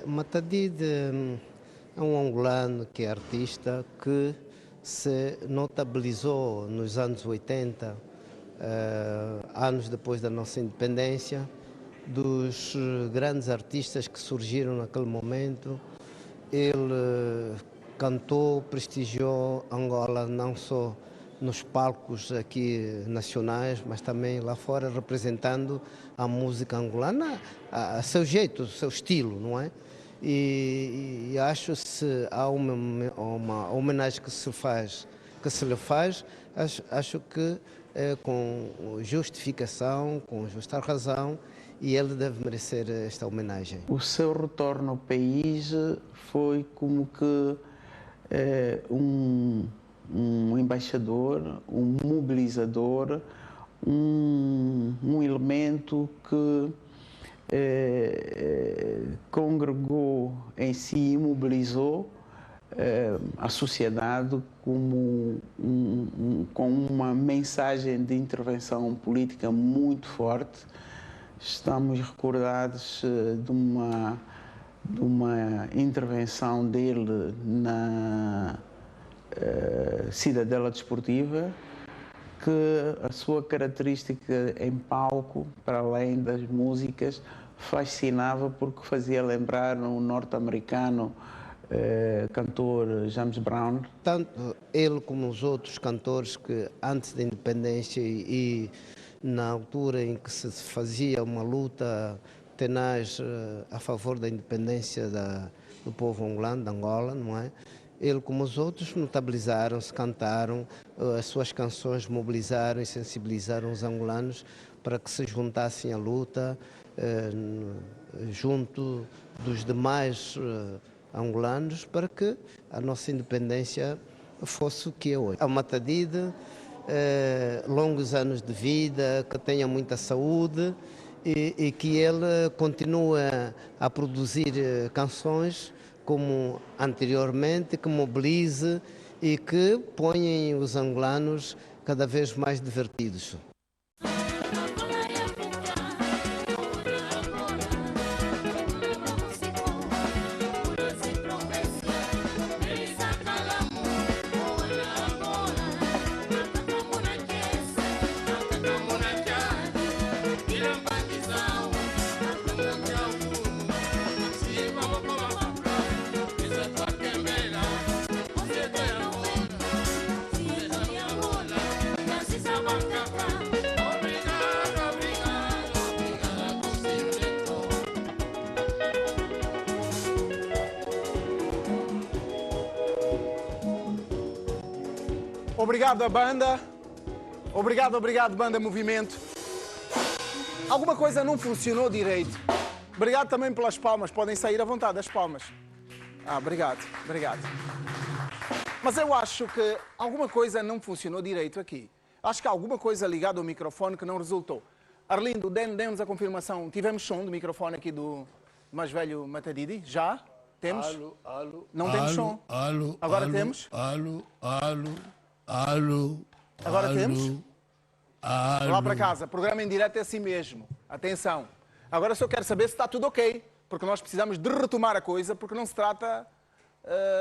Matadide é um angolano que é artista que se notabilizou nos anos 80, anos depois da nossa independência, dos grandes artistas que surgiram naquele momento. Ele cantou, prestigiou Angola não só nos palcos aqui nacionais, mas também lá fora, representando a música angolana a seu jeito, a seu estilo, não é? E acho que se há uma homenagem que se lhe faz, acho que com justificação, com justa razão, e ele deve merecer esta homenagem. O seu retorno ao país foi como que um embaixador, um mobilizador, um elemento que congregou em si e mobilizou a sociedade como com uma mensagem de intervenção política muito forte. Estamos recordados de uma intervenção dele na Cidadela Desportiva, que a sua característica em palco, para além das músicas, fascinava porque fazia lembrar um norte-americano cantor James Brown. Tanto ele como os outros cantores que antes da independência e na altura em que se fazia uma luta tenaz a favor da independência do povo angolano, de Angola, não é? Ele, como os outros, notabilizaram-se, cantaram, as suas canções mobilizaram e sensibilizaram os angolanos para que se juntassem à luta junto dos demais angolanos para que a nossa independência fosse o que é hoje. A Matadide, longos anos de vida, que tenha muita saúde e que ele continue a produzir canções como anteriormente, que mobilize e que ponham os angolanos cada vez mais divertidos. Obrigado a banda. Obrigado, banda Movimento. Alguma coisa não funcionou direito. Obrigado também pelas palmas. Podem sair à vontade as palmas. Obrigado. Mas eu acho que alguma coisa não funcionou direito aqui. Acho que há alguma coisa ligada ao microfone que não resultou. Arlindo, dê-nos a confirmação. Tivemos som do microfone aqui do mais velho Matadide? Já? Temos? Alô. Não temos som? Agora temos? Agora temos? Lá para casa, programa em direto é assim mesmo. Atenção. Agora só quero saber se está tudo ok, porque nós precisamos de retomar a coisa, porque não se trata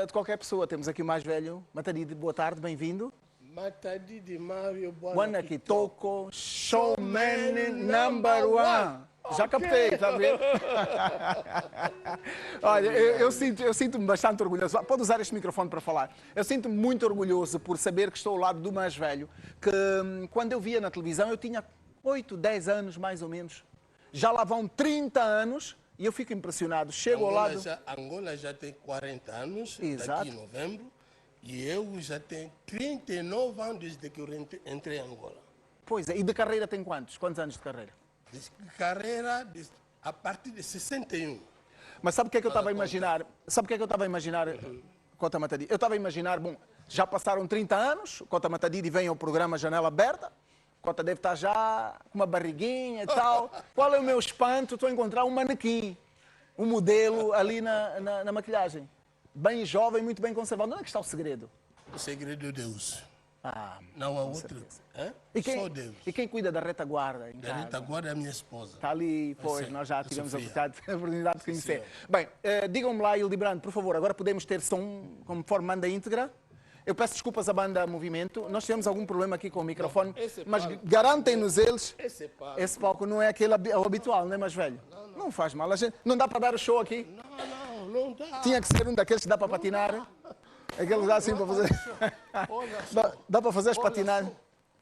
de qualquer pessoa. Temos aqui o mais velho, Matadide, boa tarde, bem-vindo. Matadide Mário, Buana Kitoko, showman number one. Já captei, está a ver? Olha, eu sinto-me bastante orgulhoso. Pode usar este microfone para falar. Eu sinto-me muito orgulhoso por saber que estou ao lado do mais velho, que quando eu via na televisão eu tinha 8, 10 anos mais ou menos. Já lá vão 30 anos e eu fico impressionado. Chego ao lado... Angola já tem 40 anos, exato, daqui em novembro, e eu já tenho 39 anos desde que eu entrei em Angola. Pois é, e de carreira tem quantos? Quantos anos de carreira? De carreira a partir de 61. Mas sabe o que é que eu estava a imaginar? Sabe o que é que eu estava a imaginar, Cota Matadide? Eu estava a imaginar, bom, já passaram 30 anos, Cota Matadide vem ao programa Janela Aberta, Cota deve estar já com uma barriguinha e tal. Qual é o meu espanto? Estou a encontrar um manequim, um modelo ali na maquilhagem. Bem jovem, muito bem conservado. Onde é que está o segredo? O segredo é Deus. Não há outro. Hã? E quem cuida da retaguarda em Da casa? retaguarda é a minha esposa. Está ali, pois, Sim, nós já a tivemos a Sofia. oportunidade de conhecer. senhor. Bem, digam-me lá, Hildebrando, por favor, agora podemos ter som conforme manda íntegra? Eu peço desculpas à banda Movimento, nós tivemos algum problema aqui com o microfone, mas garantem-nos eles, esse palco não é aquele o habitual, não é mais velho? Não faz mal, a gente, não dá para dar o show aqui? Não dá. Tinha que ser um daqueles que dá para patinar, aqueles que dá assim para fazer... Dá para fazer as patinagens?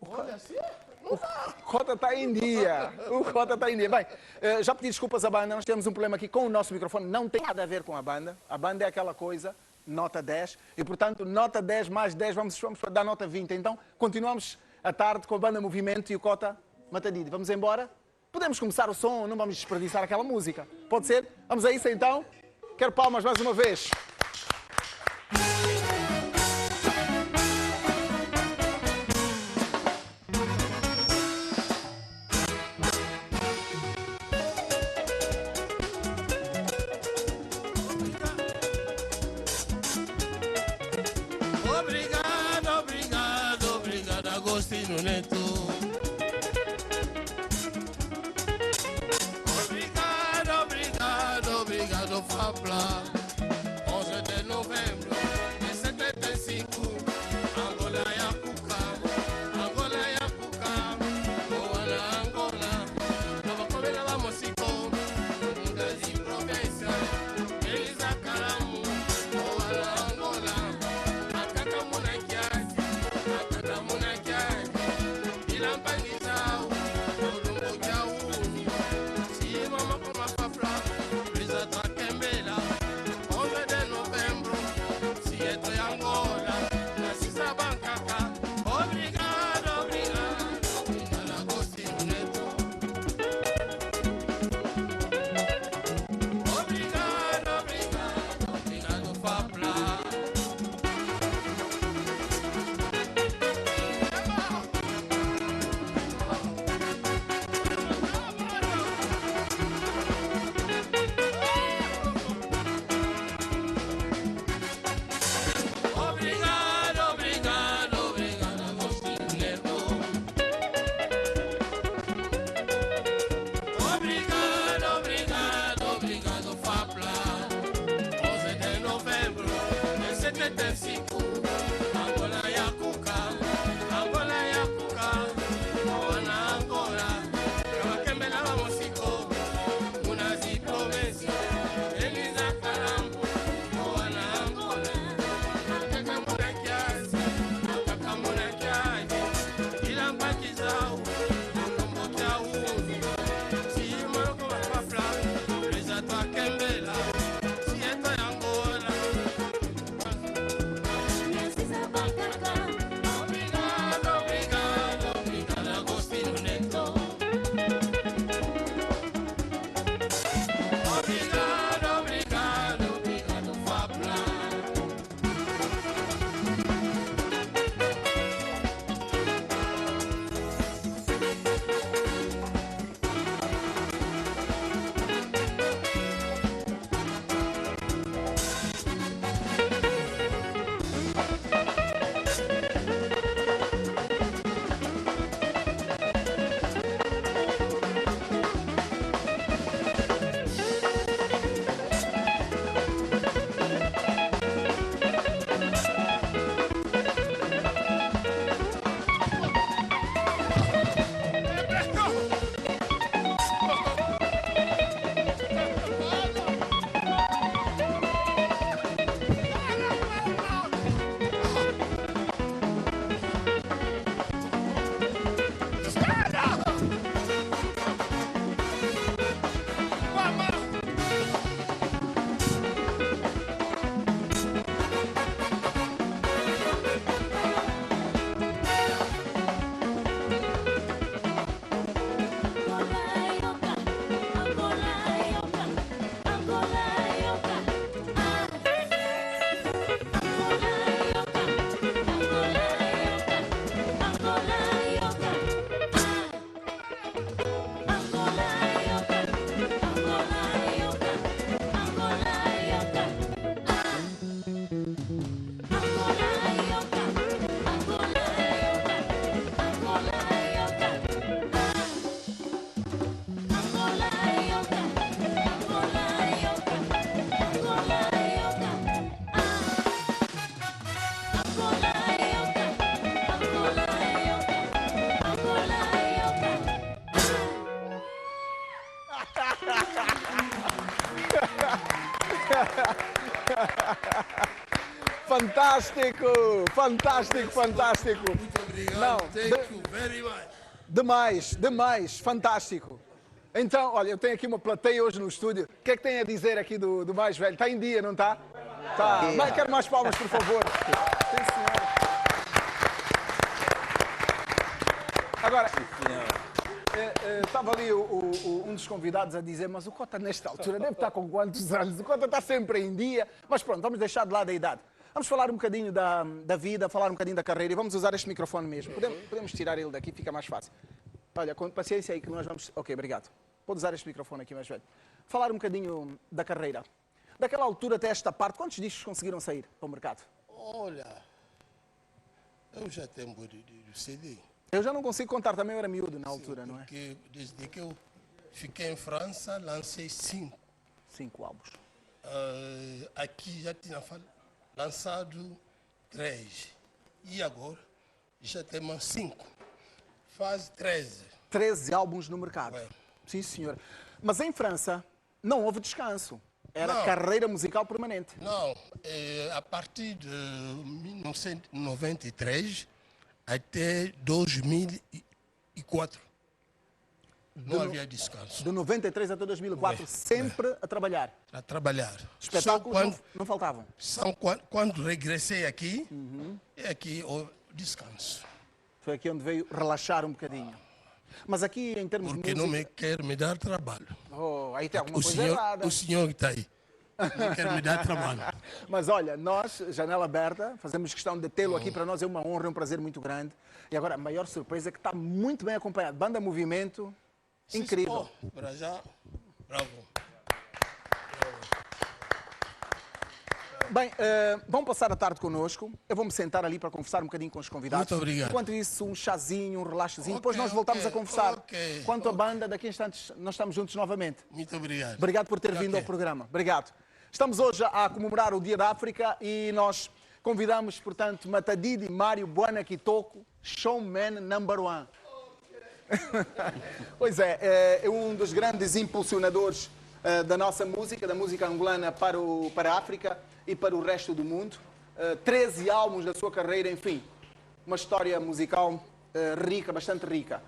Olha assim. O Cota está em dia. O Cota está em dia. Bem, já pedi desculpas à banda, nós temos um problema aqui com o nosso microfone, não tem nada a ver com a banda. A banda é aquela coisa, nota 10, e portanto, nota 10 mais 10, vamos dar nota 20. Então, continuamos a tarde com a banda Movimento e o Cota Matadidi. Vamos embora? Podemos começar o som, não vamos desperdiçar aquela música. Pode ser? Vamos a isso então? Quero palmas mais uma vez. Obrigado, Agostinho Neto. Obrigado, Fabla. 11 de novembro de 75, Angola e Apuca, Moana, Angola, Nova Comena, Lamocico, Mudas e Província, Elisa Caramu, Moana, Angola, Macaca Munaquiade, Ilampangizao, Olumbo Jauni, Chimama Poma Fafla, Brisa Takembela, 11 de novembro, Sieto e Angola, Nasisa Bancaka, obrigado, Agostinho Neto. Obrigado, Fabla. Obrigado, Agostinho Neto. Obrigado, Fabla. 11 de novembro de 75, Angola e Acuca, Moana, Angola, Cavaquembela, Lamocico, Munas e Província, Elisa Carambo, Moana, Angola, Macaca Munaquiade, Ilampangizao, Olumbo Jauni, Chimama Poma Fafla, Brisa Takembela, Sieto e Angola. Fantástico, fantástico, fantástico. Muito obrigado. Não, Thank you very much. Demais, demais, fantástico. Então, olha, eu tenho aqui uma plateia hoje no estúdio. O que é que tem a dizer aqui do mais velho? Está em dia, não está? Está. Mas quero mais palmas, por favor. Sim, senhor. Agora, estava ali um dos convidados a dizer, mas o Cota nesta altura deve estar com quantos anos? O Cota está sempre em dia. Mas pronto, vamos deixar de lado a idade. Vamos falar um bocadinho da vida, falar um bocadinho da carreira e vamos usar este microfone mesmo. Podemos tirar ele daqui, fica mais fácil. Olha, com paciência aí que nós vamos... Ok, obrigado. Pode usar este microfone aqui mais velho. Falar um bocadinho da carreira. Daquela altura até esta parte, quantos discos conseguiram sair para o mercado? Olha, eu já tenho de CD. Eu já não consigo contar, também eu era miúdo na altura, não é? Porque desde que eu fiquei em França, lancei 5. 5 álbuns. Aqui já tinha lançado 3. E agora já temos 5. Faz 13. 13 álbuns no mercado. É. Sim, senhor. Mas em França não houve descanso. Era Não. carreira musical permanente. Não, a partir de 1993 até 2004 não havia descanso. De 93 até 2004, sempre a trabalhar. A trabalhar. Espetáculos Só não faltavam. quando regressei aqui, é aqui o descanso. Foi aqui onde veio relaxar um bocadinho. Mas aqui, em termos Porque de não música... me quer me dar trabalho. Oh, aí tem alguma coisa errada. O senhor que está aí não quer me dar trabalho. Mas olha, nós, Janela Aberta, fazemos questão de tê-lo aqui. Para nós é uma honra, é um prazer muito grande. E agora, a maior surpresa é que está muito bem acompanhado. Banda Movimento, incrível. Oh, para já, bravo. Bem, vão passar a tarde connosco. Eu vou-me sentar ali para conversar um bocadinho com os convidados. Muito obrigado. Enquanto isso, um chazinho, um relaxozinho. Ok, Depois nós voltamos ok, a conversar. ok, Quanto à banda, daqui a instantes nós estamos juntos novamente. Muito obrigado. Obrigado por ter vindo ao programa. Obrigado. Estamos hoje a comemorar o Dia da África e nós convidamos, portanto, Matadidi Mário Bwana Kitoko, Showman Number 1. Pois é um dos grandes impulsionadores da nossa música, da música angolana para a África e para o resto do mundo. 13 álbuns da sua carreira, enfim, uma história musical rica, bastante rica.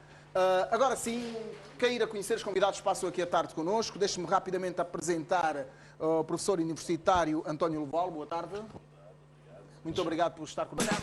Agora sim, queira conhecer os convidados, passam aqui a tarde connosco. Deixe-me rapidamente apresentar o professor universitário António Loval. Boa tarde. Muito obrigado por estar conosco.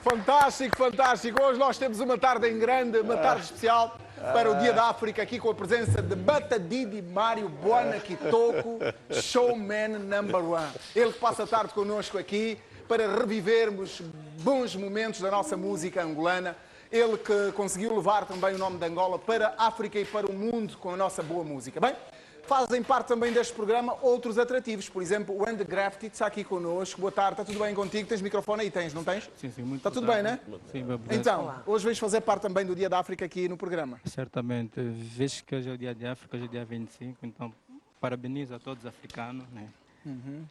Fantástico, fantástico. Hoje nós temos uma tarde em grande, uma tarde especial para o Dia da África, aqui com a presença de Batadidi Mário Buana Kitoko, showman number one. Ele que passa a tarde connosco aqui para revivermos bons momentos da nossa música angolana. Ele que conseguiu levar também o nome de Angola para a África e para o mundo com a nossa boa música. Bem, fazem parte também deste programa outros atrativos. Por exemplo, o Andy Graffiti está aqui connosco. Boa tarde, está tudo bem contigo? Tens microfone aí? Tens, não tens? Sim, sim, muito Está tudo boa bem, tarde. né? Sim, meu Então, hoje vais fazer parte também do Dia da África aqui no programa. certamente, visto que hoje é o Dia de África, hoje é o dia 25, então parabenizo a todos os africanos, né?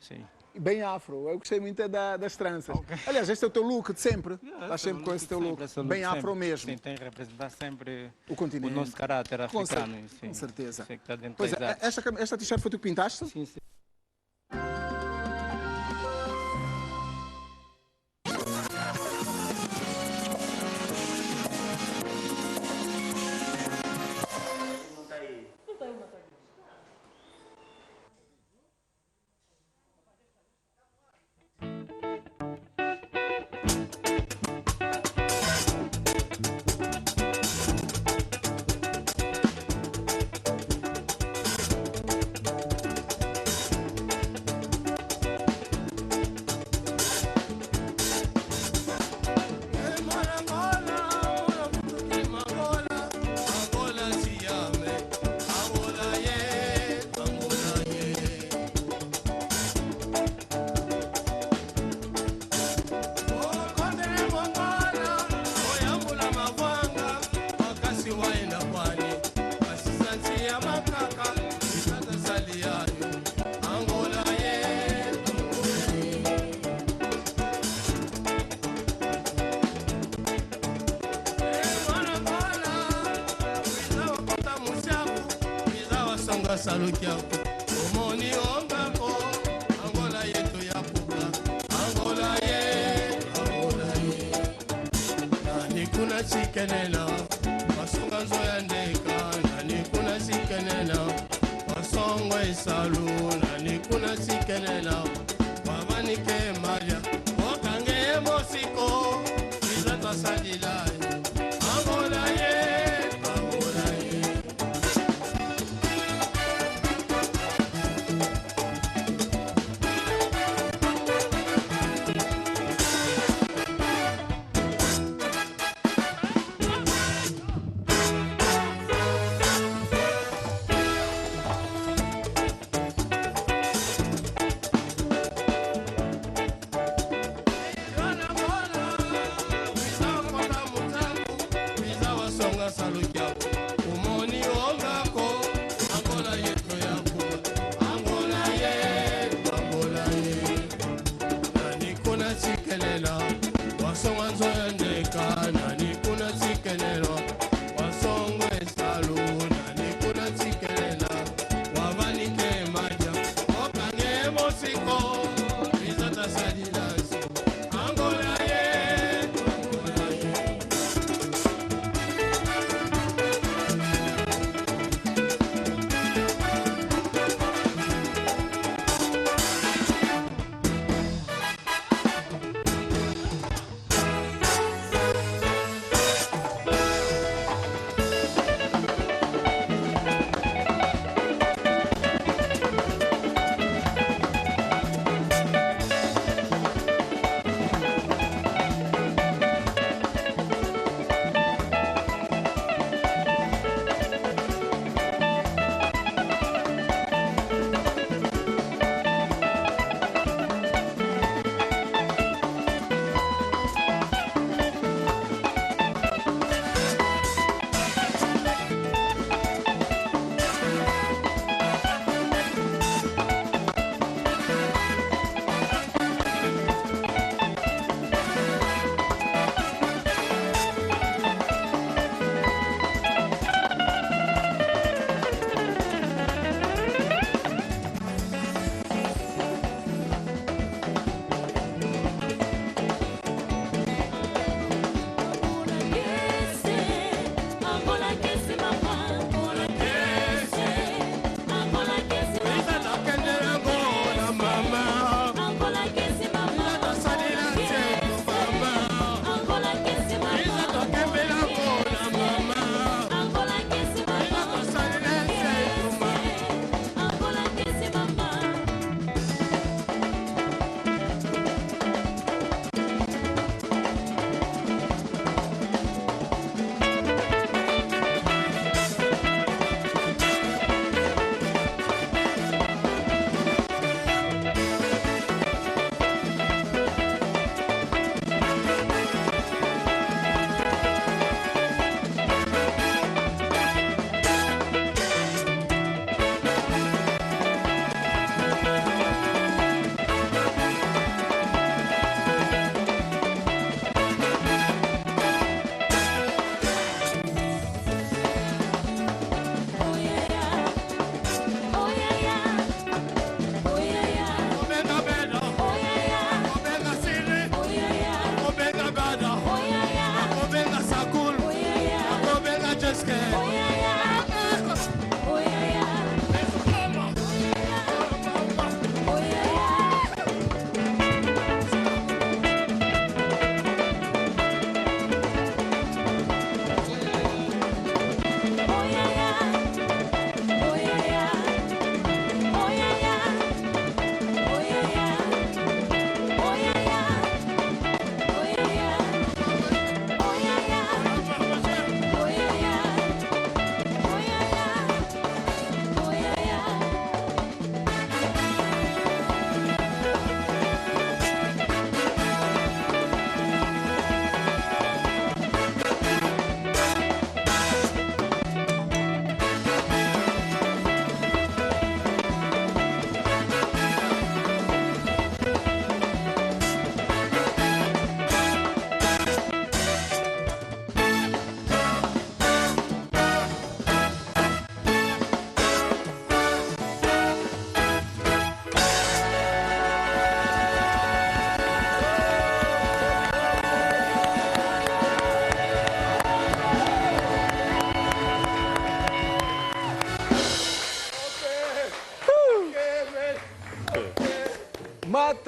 Sim. Bem afro, eu gostei muito das tranças. Aliás, este é o teu look de sempre. Estás sempre com esse teu look. Bem afro mesmo. Sim, tem que representar sempre O continente. o nosso caráter africano. Sim. Com certeza. Sei que está dentro Pois das é, artes. esta t-shirt foi tu que pintaste? Sim, sim. Salukia, omoni ongako, Angola yetu ya puka, Angola ye, nani kuna chikenena, masonga zoya ndeka, nani kuna chikenena, masonga isalu, nani kuna chikenena, wamanike maria, wakange mosiko, izata sadilai, Angola ye.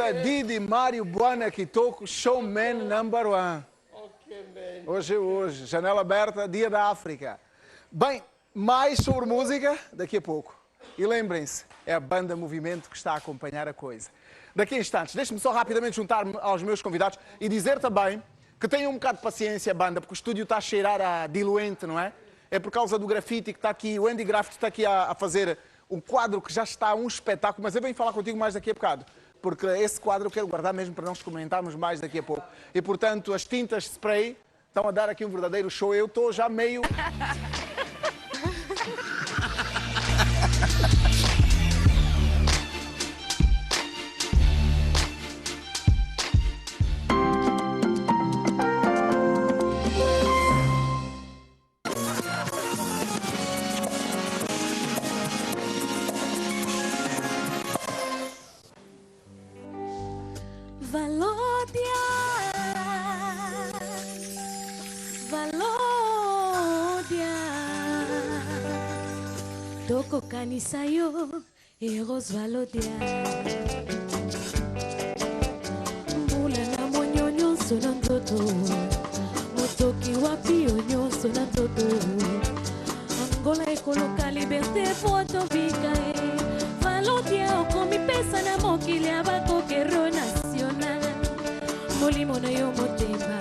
é Didi Mário Buana Kitoko, showman number one. Hoje, janela aberta, dia da África. Bem, mais sobre música daqui a pouco. E lembrem-se, é a banda Movimento que está a acompanhar a coisa. Daqui a instantes, deixe-me só rapidamente juntar-me aos meus convidados e dizer também que tenham um bocado de paciência, banda, porque o estúdio está a cheirar a diluente, não é? É por causa do grafite que está aqui, o Andy Graffiti está aqui a fazer um quadro que já está um espetáculo, mas eu venho falar contigo mais daqui a bocado, porque esse quadro eu quero guardar mesmo para nós comentarmos mais daqui a pouco. E, portanto, as tintas spray estão a dar aqui um verdadeiro show. Eu estou já meio... Toko kanisa yo eros valodia mbula na monyo nyonso na ndoto motoki wapi yo nyonso na ndoto Angola ekoloka liberté po tobika valodia okomipesa na mokili ya bakokero national molimo na yo motema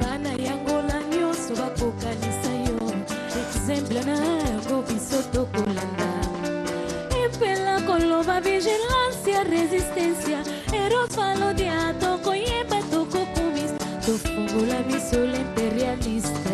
bana yangola nyonso bakokanisa yo exemple na yango biso tokolanda epela koloba vigilância resistência eros valodia tokoyeba tokokumis tofungola miso l'imperialiste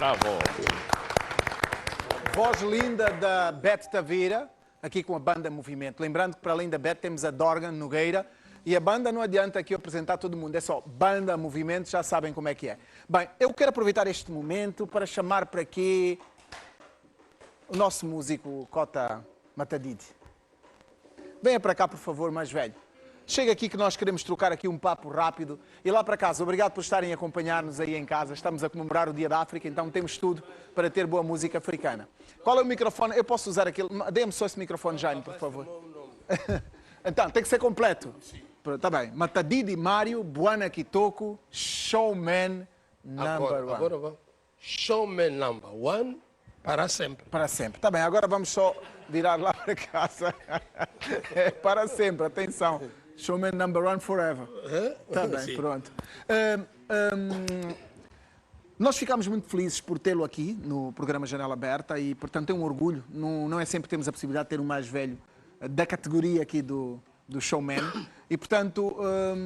Bravo. Voz linda da Beth Tavira, aqui com a banda Movimento. Lembrando que para além da Beth temos a Dorgan Nogueira. E a banda não adianta aqui eu apresentar todo mundo, é só banda Movimento, já sabem como é que é. Bem, eu quero aproveitar este momento para chamar para aqui o nosso músico Cota Matadidi. Venha para cá, por favor, mais velho. Chega aqui que nós queremos trocar aqui um papo rápido. E lá para casa, obrigado por estarem a acompanhar-nos aí em casa. Estamos a comemorar o Dia da África, então temos tudo para ter boa música africana. Qual é o microfone? Eu posso usar aquele... Dê-me só esse microfone, Jaime, por favor. Então, tem que ser completo. Está bem. Matadidi Mário, Buana Kitoko, Showman Number One. Agora vamos. Showman Number One para sempre. Para sempre. Está bem, agora vamos só virar lá para casa. É para sempre, atenção. Showman Number One Forever. Está bem, Sim. pronto. Nós ficámos muito felizes por tê-lo aqui no programa Janela Aberta e, portanto, é um orgulho. Não é sempre que temos a possibilidade de ter um mais velho da categoria aqui do showman. E, portanto,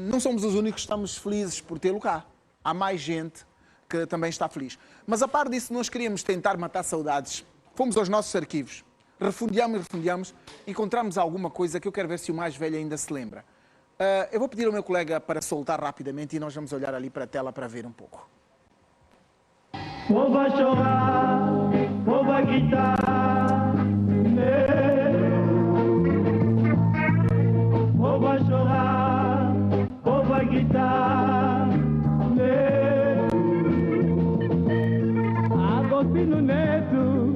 não somos os únicos que estamos felizes por tê-lo cá. Há mais gente que também está feliz. Mas, a par disso, nós queríamos tentar matar saudades. Fomos aos nossos arquivos, refundeamos, encontramos alguma coisa que eu quero ver se o mais velho ainda se lembra. Eu vou pedir ao meu colega para soltar rapidamente e nós vamos olhar ali para a tela para ver um pouco. Povo vai chorar, povo vai gritar, povo vai chorar, povo vai gritar, Agostinho Neto,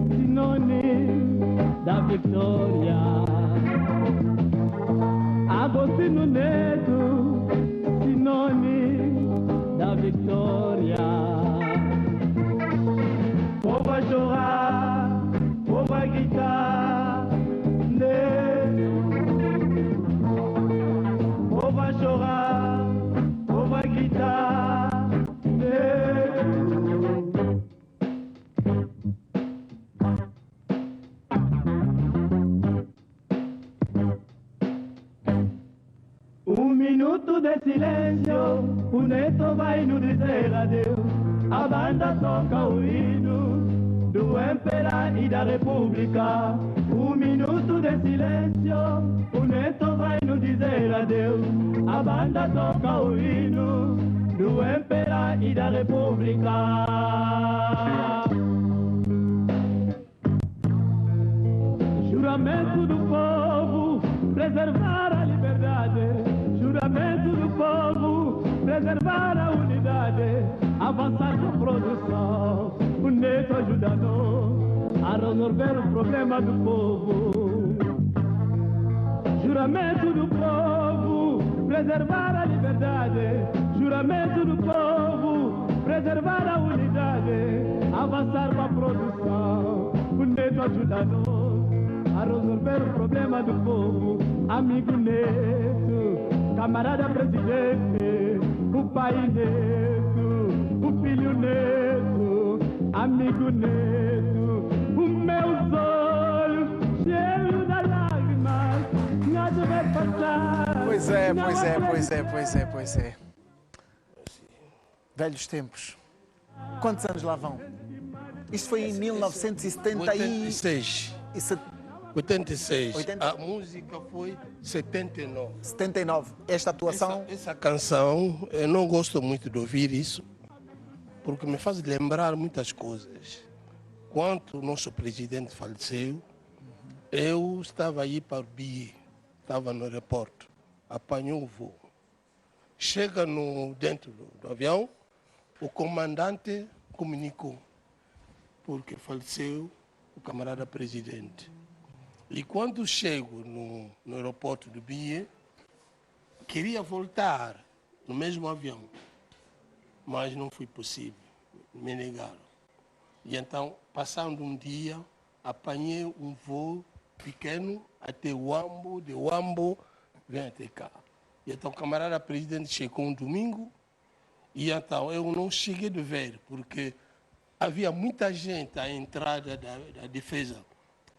sinônimo da vitória. Agostinho Neto, sinônimo da vitória. Povo vai chorar, povo vai gritar, povo vai chorar, povo vai gritar, minuto de silêncio, o Neto vai nos dizer adeus. A banda toca o hino do Império e da República. Minuto de silêncio, o Neto vai nos dizer adeus. A banda toca o hino do Império e da República. Juramento do povo, preservar a liberdade. Juramento do povo, preservar a unidade, avançar com produção. O Neto ajuda-nos a resolver o problema do povo. Juramento do povo, preservar a liberdade. Juramento do povo, preservar a unidade, avançar com a produção. O Neto ajuda-nos a resolver o problema do povo. Amigo Neto, camarada presidente, o pai Neto, o filho Neto, amigo Neto, os meus olhos cheios de lágrimas, nada vai passar. Pois é. Velhos tempos. Quantos anos lá vão? Isto foi em 1976. 86. A música foi 79. 79. Esta atuação... Essa canção, eu não gosto muito de ouvir isso, porque me faz lembrar muitas coisas. Quando o nosso presidente faleceu, eu estava aí para o BIE, estava no aeroporto, apanhou o voo. Chega dentro do avião, o comandante comunicou, porque faleceu o camarada presidente. E quando chego no aeroporto do BIE, queria voltar no mesmo avião, mas não foi possível, me negaram. E então, passando um dia, apanhei um voo pequeno até Huambo, de Huambo, vem até cá. E então o camarada presidente chegou um domingo, e então eu não cheguei de ver, porque havia muita gente à entrada da defesa.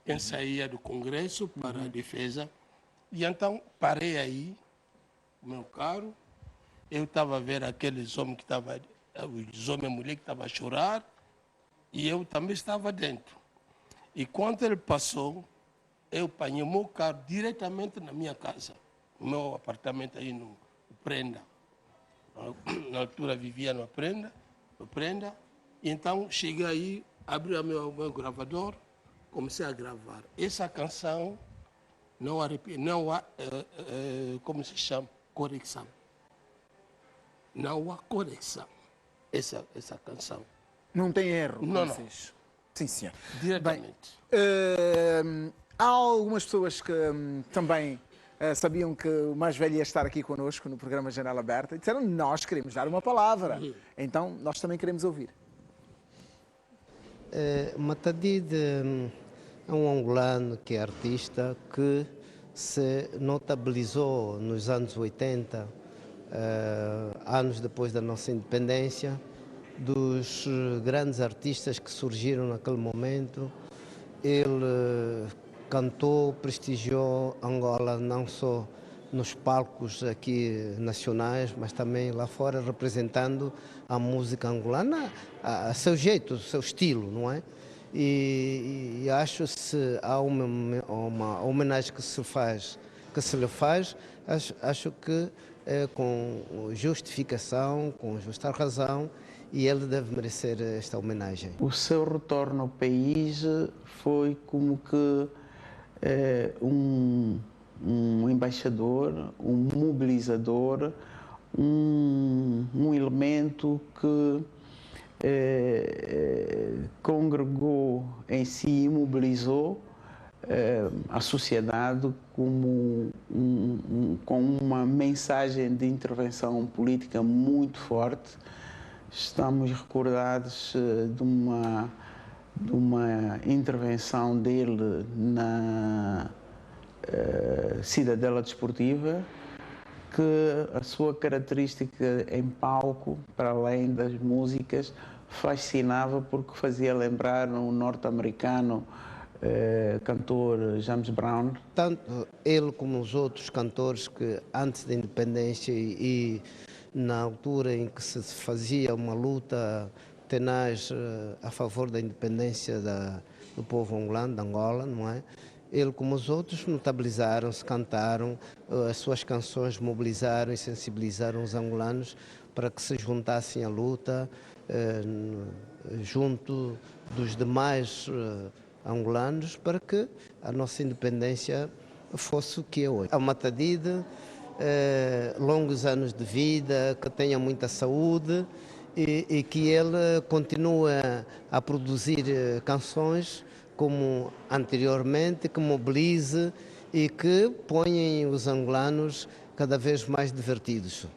Quem saía do Congresso para a defesa. E então parei aí, o meu carro. Eu estava a ver aqueles homens que estavam, os homens e mulher que estavam a chorar. E eu também estava dentro. E quando ele passou, eu apanhei o meu carro diretamente na minha casa, no meu apartamento aí no Prenda. Na altura vivia no Prenda, e então cheguei aí, abri o meu gravador, comecei a gravar. Essa canção não há, como se chama? Correção. Não há correção, essa canção. Não tem erro. Não. Sim, senhor. Diretamente. Bem, há algumas pessoas que também sabiam que o mais velho ia estar aqui connosco no programa Janela Aberta e disseram: nós queremos dar uma palavra. Então, nós também queremos ouvir. Matadide é um angolano que é artista que se notabilizou nos anos 80, anos depois da nossa independência, dos grandes artistas que surgiram naquele momento. Ele cantou, prestigiou Angola não só nos palcos aqui nacionais, mas também lá fora, representando a música angolana a seu jeito, o seu estilo, não é? E acho que se há uma homenagem que se lhe faz, acho que é com justificação, com justa razão, e ele deve merecer esta homenagem. O seu retorno ao país foi como que um embaixador, um mobilizador, um elemento que congregou em si e mobilizou a sociedade como com uma mensagem de intervenção política muito forte. Estamos recordados de uma intervenção dele na Cidadela Desportiva, que a sua característica em palco, para além das músicas, fascinava porque fazia lembrar um norte-americano cantor James Brown. Tanto ele como os outros cantores que antes da independência e na altura em que se fazia uma luta tenaz a favor da independência do povo angolano, de Angola, não é? Ele, como os outros, notabilizaram-se, cantaram, as suas canções mobilizaram e sensibilizaram os angolanos para que se juntassem à luta junto dos demais angolanos para que a nossa independência fosse o que é hoje. A Matadide, longos anos de vida, que tenha muita saúde e que ele continue a produzir canções como anteriormente, que mobilize e que ponham os angolanos cada vez mais divertidos.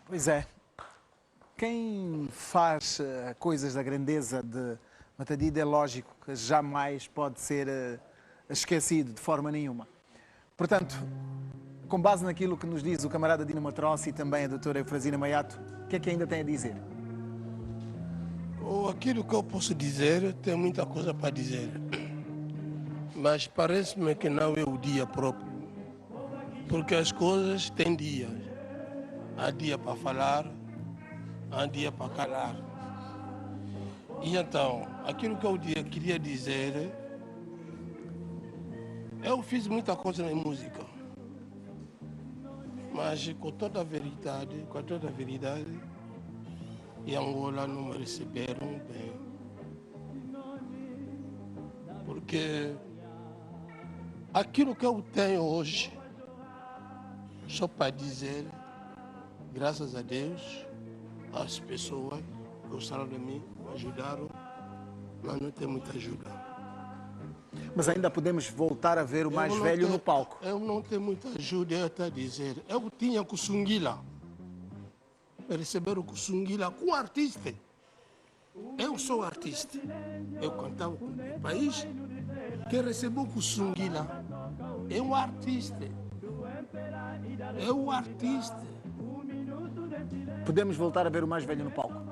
Pois é. Quem faz coisas da grandeza de Matadide é lógico que jamais pode ser esquecido de forma nenhuma. Portanto, com base naquilo que nos diz o camarada Dino Matrossi e também a doutora Eufrazina Maiato, o que é que ainda tem a dizer? Aquilo que eu posso dizer, tem muita coisa para dizer. Mas parece-me que não é o dia próprio. Porque as coisas têm dias. Há dia para falar, há dia para calar. E então, aquilo que eu queria dizer, eu fiz muita coisa na música. Mas com toda a verdade, em Angola não me receberam bem. Porque aquilo que eu tenho hoje, só para dizer, graças a Deus, as pessoas gostaram de mim, me ajudaram, mas não tem muita ajuda. Mas ainda podemos voltar a ver o mais velho no palco. Eu não tenho muita ajuda, eu estou a dizer. Eu tinha Kusunguila. Receber o Kusunguila com artista. Eu sou artista. Eu cantava com o país. Quem recebeu o Kusunguila é um artista. É um artista. Podemos voltar a ver o mais velho no palco.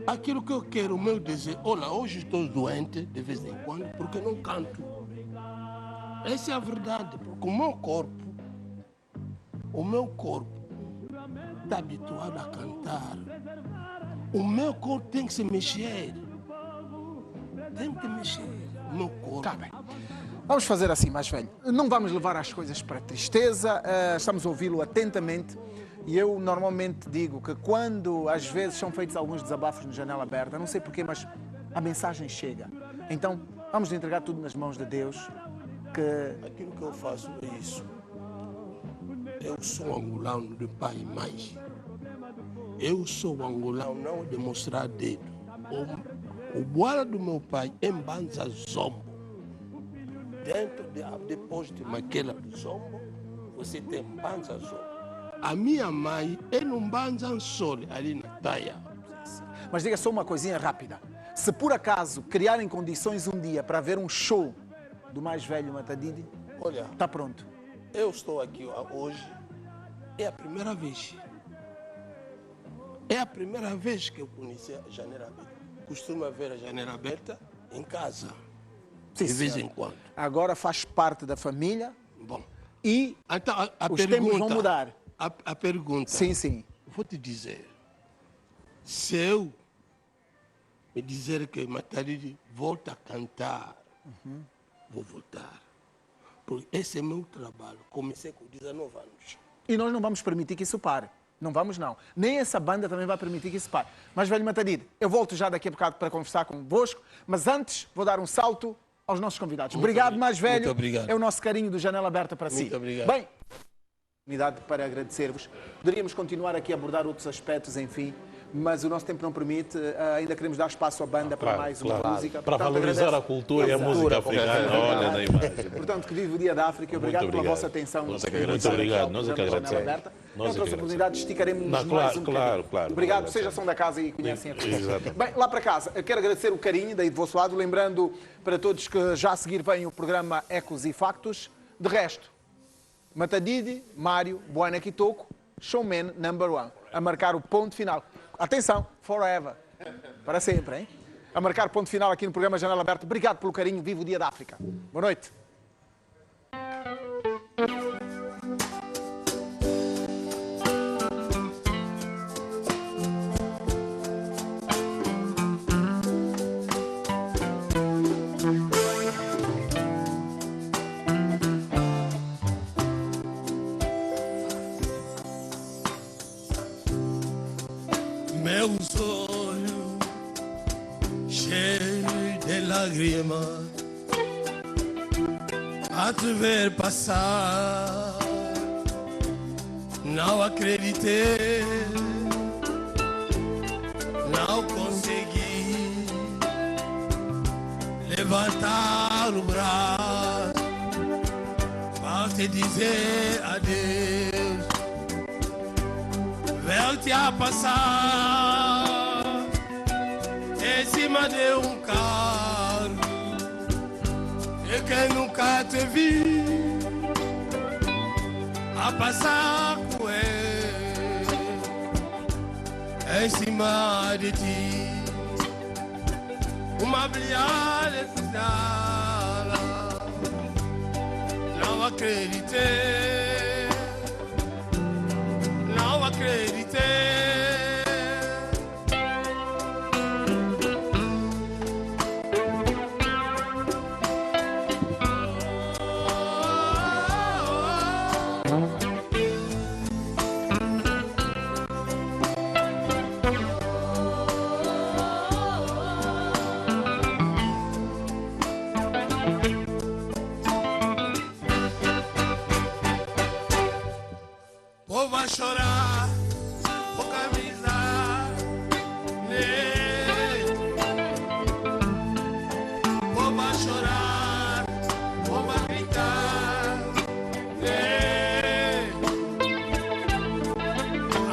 Aquilo que eu quero, o meu desejo. Olha, hoje estou doente de vez em quando porque não canto. Essa é a verdade, porque o meu corpo o meu corpo está habituado a cantar. O meu corpo tem que se mexer. Tem que mexer o meu corpo. Tá bem. Vamos fazer assim, mais velho. Não vamos levar as coisas para a tristeza. Estamos a ouvi-lo atentamente. E eu normalmente digo que quando às vezes são feitos alguns desabafos no Janela Aberta, não sei porquê, mas a mensagem chega. Então, vamos entregar tudo nas mãos de Deus. Aquilo que eu faço é isso. Eu sou angolano de pai e mãe. Eu sou angolano não de mostrar dedo. O boala do meu pai é Mbanza Zombo. Depois de Maquela do Zombo, você tem Mbanza Zombo. A minha mãe é no Mbanza Sole, ali na Taia. Mas diga só uma coisinha rápida. Se por acaso criarem condições um dia para ver um show do mais velho Matadidi, olha, está pronto. Eu estou aqui hoje, é a primeira vez. É a primeira vez que eu conheci a janela aberta. Costumo ver a janela aberta em casa, Sim, de vez senhor. em quando. Agora faz parte da família. Bom, E então, os tempos vão mudar. A pergunta, Sim, sim. vou te dizer, se eu me dizer que Matadidi volta a cantar, vou voltar. Porque esse é meu trabalho. Comecei com 19 anos. E nós não vamos permitir que isso pare. Não vamos, não. Nem essa banda também vai permitir que isso pare. Mas, velho Matadidi, eu volto já daqui a bocado para conversar convosco, mas antes vou dar um salto aos nossos convidados. Obrigado, mais velho. Muito obrigado. É o nosso carinho do Janela Aberta para si. Muito obrigado. Bem, oportunidade para agradecer-vos. Poderíamos continuar aqui a abordar outros aspectos, enfim, mas o nosso tempo não permite. Ainda queremos dar espaço à banda para mais uma música. Para Portanto, valorizar agradeço. a cultura e a música africana. Olha na imagem. Portanto, que vive o Dia da África e obrigado pela vossa atenção. Nós é que agradecemos. Nós é que agradecemos. Outras oportunidades esticaremos mais um bocadinho. Claro. Obrigado, vocês já são da casa e conhecem a coisa. Exato. Bem, lá para casa, eu quero agradecer o carinho daí do vosso lado, lembrando para todos que já a seguir vem o programa Ecos e Factos. De resto, Matadidi, Mário, Buana Kitoko, Showman #1, a marcar o ponto final. Atenção, forever, para sempre, hein? A marcar o ponto final aqui no programa Janela Aberta. Obrigado pelo carinho, viva o Dia da África. Boa noite. Meus olhos cheios de lágrimas a te ver passar, não acreditei, não consegui levantar o braço para te dizer adeus. Veio-te a passar em cima de um carro e quem nunca te viu a passar com ele em cima de ti, uma brilhante estrela, não acreditei, não acreditei. Ou vai chorar, vou camisar, ou vai chorar, ou vai gritar,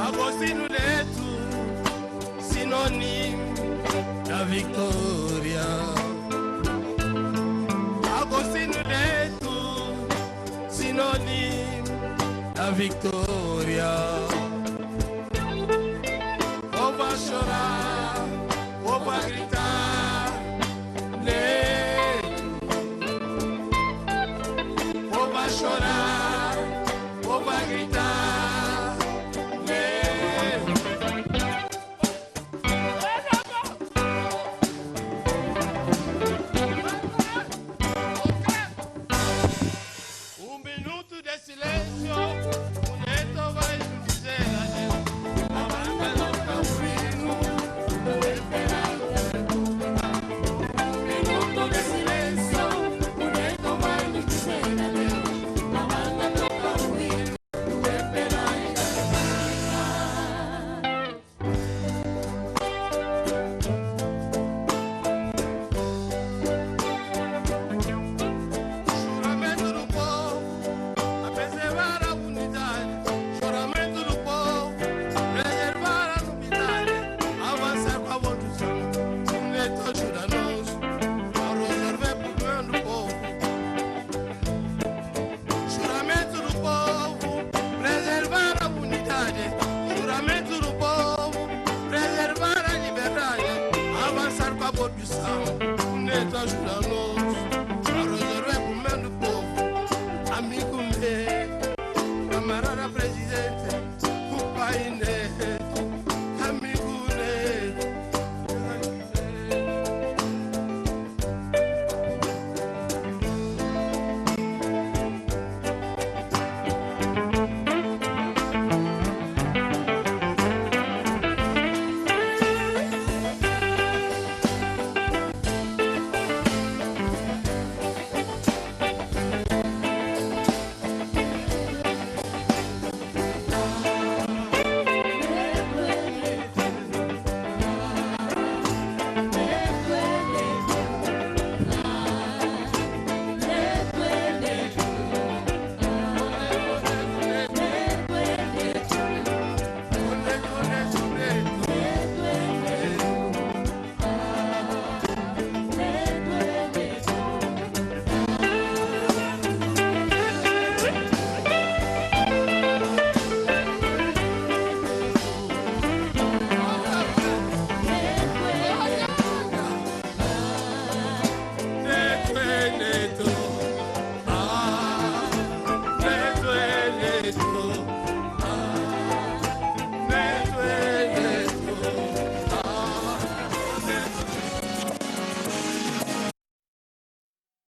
Agostinho Neto, sinônimo da vitória. Agostinho Neto, sinônimo da vitória. Ou vai chorar, ou vai gritar, ou vai chorar, ou vai gritar. de silêncio